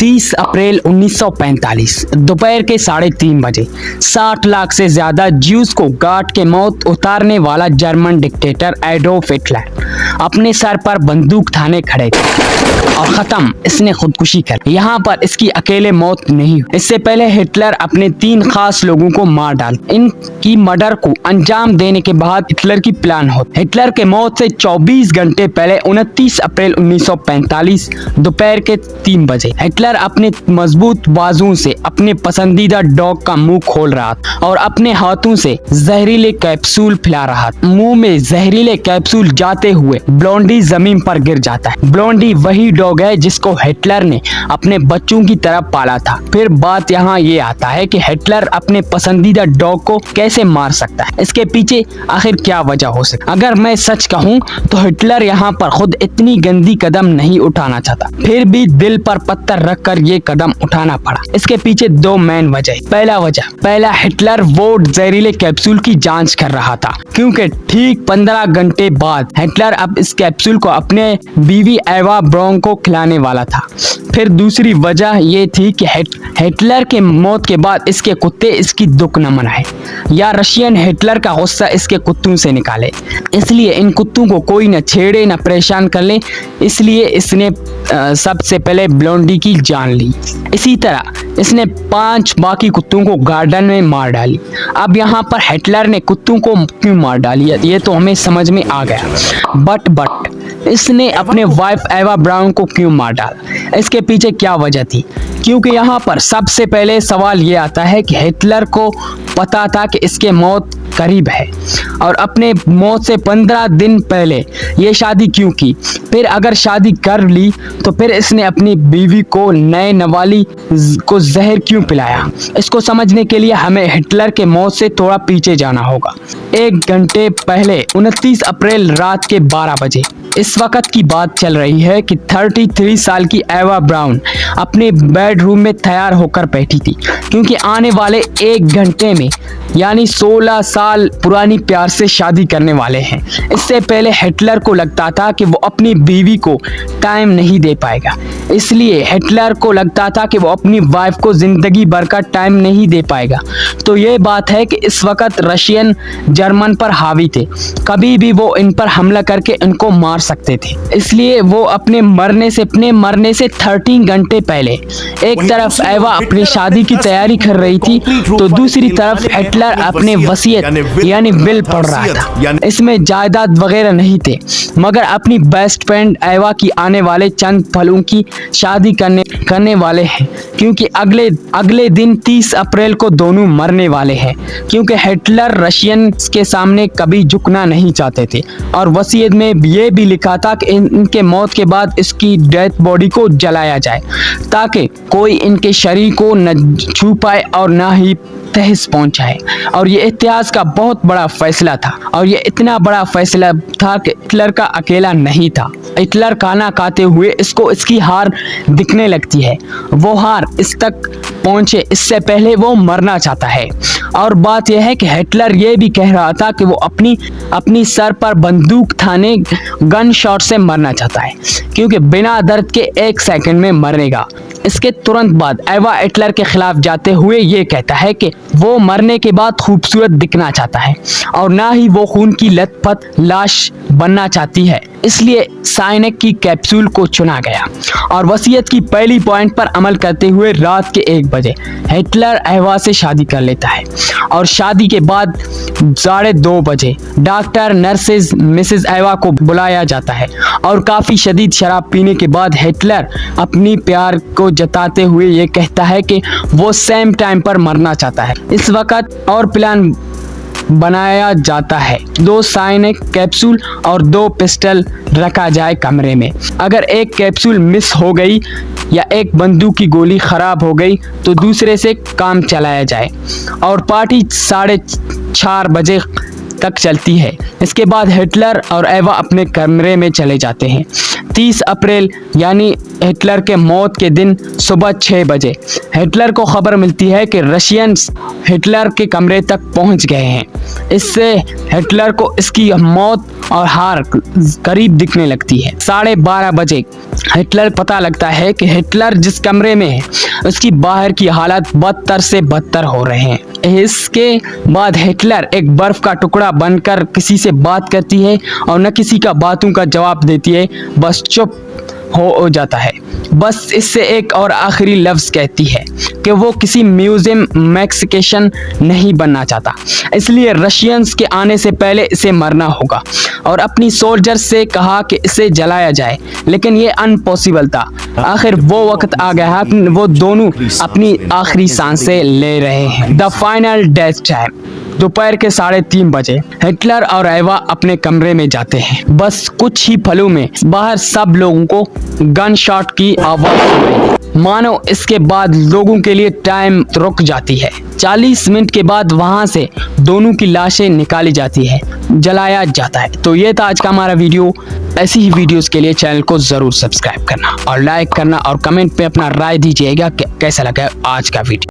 30 अप्रैल 1945 दोपहर के 3:30 बजे 60 लाख से ज्यादा ज्यूज को गांठ के मौत उतारने वाला जर्मन डिक्टेटर एडोल्फ हिटलर अपने सर पर बंदूक थाने खड़े थे और खत्म, इसने खुदकुशी कर। यहाँ पर इसकी अकेले मौत नहीं, इससे पहले हिटलर अपने 3 खास लोगों को मार डाल। इनकी मर्डर को अंजाम देने के बाद हिटलर की प्लान हो। हिटलर के मौत से 24 घंटे पहले 29 अप्रैल 1945 दोपहर के 3 बजे हिटलर अपने मजबूत बाजुओं से अपने पसंदीदा डॉग का मुंह खोल रहा था और अपने हाथों से जहरीले कैप्सूल फैला रहा था। मुंह में जहरीले कैप्सूल जाते हुए ब्लोंडी जमीन पर गिर जाता है। ब्लोंडी वही डॉग है जिसको हिटलर ने अपने बच्चों की तरह पाला था। फिर बात यहाँ ये आता है कि हिटलर अपने पसंदीदा डॉग को कैसे मार सकता है, इसके पीछे आखिर क्या वजह हो सकती। अगर मैं सच कहूँ तो हिटलर यहाँ पर खुद इतनी गंदी कदम नहीं उठाना चाहता, फिर भी दिल पर पत्थर रखकर ये कदम उठाना पड़ा। इसके पीछे 2 मेन पहला हिटलर वो जहरीले कैप्सूल की जांच कर रहा था, क्योंकि ठीक 15 घंटे बाद हिटलर अब इस कैप्सूल को अपने बीवी एवा ब्राउन को खिलाने वाला था। फिर दूसरी वजह ये थी कि हिटलर के मौत के बाद इसके कुत्ते इसकी दुख न मनाए या रशियन हिटलर का गुस्सा इसके कुत्तों से निकाले, इसलिए इन कुत्तों को कोई न छेड़े न परेशान कर ले, इसलिए इसने सबसे पहले ब्लोंडी की जान ली। इसी तरह इसने 5 बाकी कुत्तों को गार्डन में मार डाली। अब यहाँ पर हिटलर ने कुत्तों को क्यों मार डाली ये तो हमें समझ में आ गया, बट इसने अपने वाइफ एवा ब्राउन को क्यों मार डाला, इसके पीछे क्या वजह थी? क्योंकि यहाँ पर सबसे पहले सवाल ये आता है कि हिटलर को पता था कि इसके मौत करीब है और अपने मौत से 15 दिन पहले ये शादी क्यों की। फिर अगर शादी कर ली तो फिर इसने अपनी बीवी को नए नवाली को जहर क्यों पिलाया। इसको समझने के लिए हमें हिटलर के मौत से थोड़ा पीछे जाना होगा। 1 घंटे पहले 29 अप्रैल रात के 12 बजे इस वक्त की बात चल रही है कि 33 साल की एवा ब्राउन अपने बेडरूम में तैयार होकर बैठी थी, क्योंकि आने वाले 1 घंटे में यानी 16 साल पुरानी प्यार से शादी करने वाले हैं। इससे पहले हिटलर को लगता था कि वो अपनी बीवी को टाइम नहीं दे पाएगा, इसलिए हिटलर को लगता था कि वो अपनी वाइफ को जिंदगी भर का टाइम नहीं दे पाएगा। तो ये बात है कि इस वक्त रशियन जर्मन पर हावी थे, कभी भी वो इन पर हमला करके इनको मार सकते थे, इसलिए वो अपने मरने से 13 घंटे पहले एक तरफ एवा अपनी शादी की तैयारी कर रही थी तो दूसरी तरफ हिटलर अपने वसीयत यानी विल पढ़ रहा था। इसमें जायदाद वगैरह नहीं थे, मगर अपनी बेस्ट फ्रेंड एवा की आने वाले चंद पलों की शादी करने वाले हैं, क्योंकि अगले दिन 30 अप्रैल को दोनों मरने वाले हैं, क्योंकि हिटलर रशियन के सामने कभी झुकना नहीं चाहते थे और वसीयत में ये भी लिखा था कि इनके मौत के बाद इसकी डेथ बॉडी को जलाया जाए ताकि कोई इनके शरीर को न छू पाए और ना ही तहस पहुंचाए। और ये इतिहास का बहुत बड़ा फैसला था, और ये इतना बड़ा फैसला था कि हिटलर का अकेला नहीं था। हिटलर खाना खाते हुए इसको इसकी हार दिखने लगती है, वो हार इस तक पहुंचे इससे पहले वो मरना चाहता है। और बात यह है कि हिटलर ये भी कह रहा था कि वो अपनी सर पर बंदूक थाने गन शॉट से मरना चाहता है, क्योंकि बिना दर्द के 1 सेकंड में मरेगा। इसके तुरंत बाद एवा हिटलर के खिलाफ जाते हुए ये कहता है कि वो मरने के बाद खूबसूरत दिखना चाहता है और ना ही वो खून की लथपथ लाश बनना चाहती है, इसलिए साइनेक की कैप्सूल को चुना गया। और वसीयत की पहली पॉइंट पर अमल करते हुए रात के 1 बजे हिटलर एवा से शादी कर लेता है और शादी के बाद 2:30 बजे डॉक्टर नर्सेज मिसेस एवा को बुलाया जाता है और काफ़ी शदीद शराब पीने के बाद हिटलर अपनी प्यार को जताते हुए ये कहता है कि वो सेम टाइम पर मरना चाहता है। इस वक्त और प्लान बनाया जाता है, 2 साइनिक कैप्सूल और 2 पिस्टल रखा जाए कमरे में। अगर एक कैप्सूल मिस हो गई या एक बंदूक की गोली खराब हो गई तो दूसरे से काम चलाया जाए। और पार्टी 4:30 बजे तक चलती है। इसके बाद हिटलर और एवा अपने कमरे में चले जाते हैं। 30 अप्रैल यानी हिटलर के मौत के दिन सुबह 6 बजे हिटलर को खबर मिलती है कि रशियंस हिटलर के कमरे तक पहुंच गए हैं। इससे हिटलर को इसकी मौत और हार करीब दिखने लगती है। 12:30 बजे हिटलर पता लगता है कि हिटलर जिस कमरे में है उसकी बाहर की हालत बदतर से बदतर हो रहे हैं। इसके बाद हिटलर एक बर्फ का टुकड़ा बनकर किसी से बात करती है और न किसी का बातों का जवाब देती है, बस चुप हो जाता है। बस इससे एक और आखिरी लफ्ज़ कहती है कि वो किसी म्यूजियम मैक्सिकेशन नहीं बनना चाहता, इसलिए रशियंस के आने से पहले इसे मरना होगा और अपनी सोल्जर से कहा कि इसे जलाया जाए, लेकिन ये अनपॉसिबल था। आखिर वो वक्त आ गया है, वो दोनों अपनी आखिरी सांसें ले रहे हैं। द फाइनल डेथ टाइम दोपहर के 3:30 बजे हिटलर और एवा अपने कमरे में जाते हैं। बस कुछ ही पलों में बाहर सब लोगों को गन शॉट की आवाज सुनाई, मानो इसके बाद लोगों के लिए टाइम रुक जाती है। 40 मिनट के बाद वहां से दोनों की लाशें निकाली जाती है, जलाया जाता है। तो ये था आज का हमारा वीडियो। ऐसी ही वीडियोस के लिए चैनल को जरूर सब्सक्राइब करना और लाइक करना और कमेंट पे अपना राय दीजिएगा कि कैसा लगा आज का वीडियो।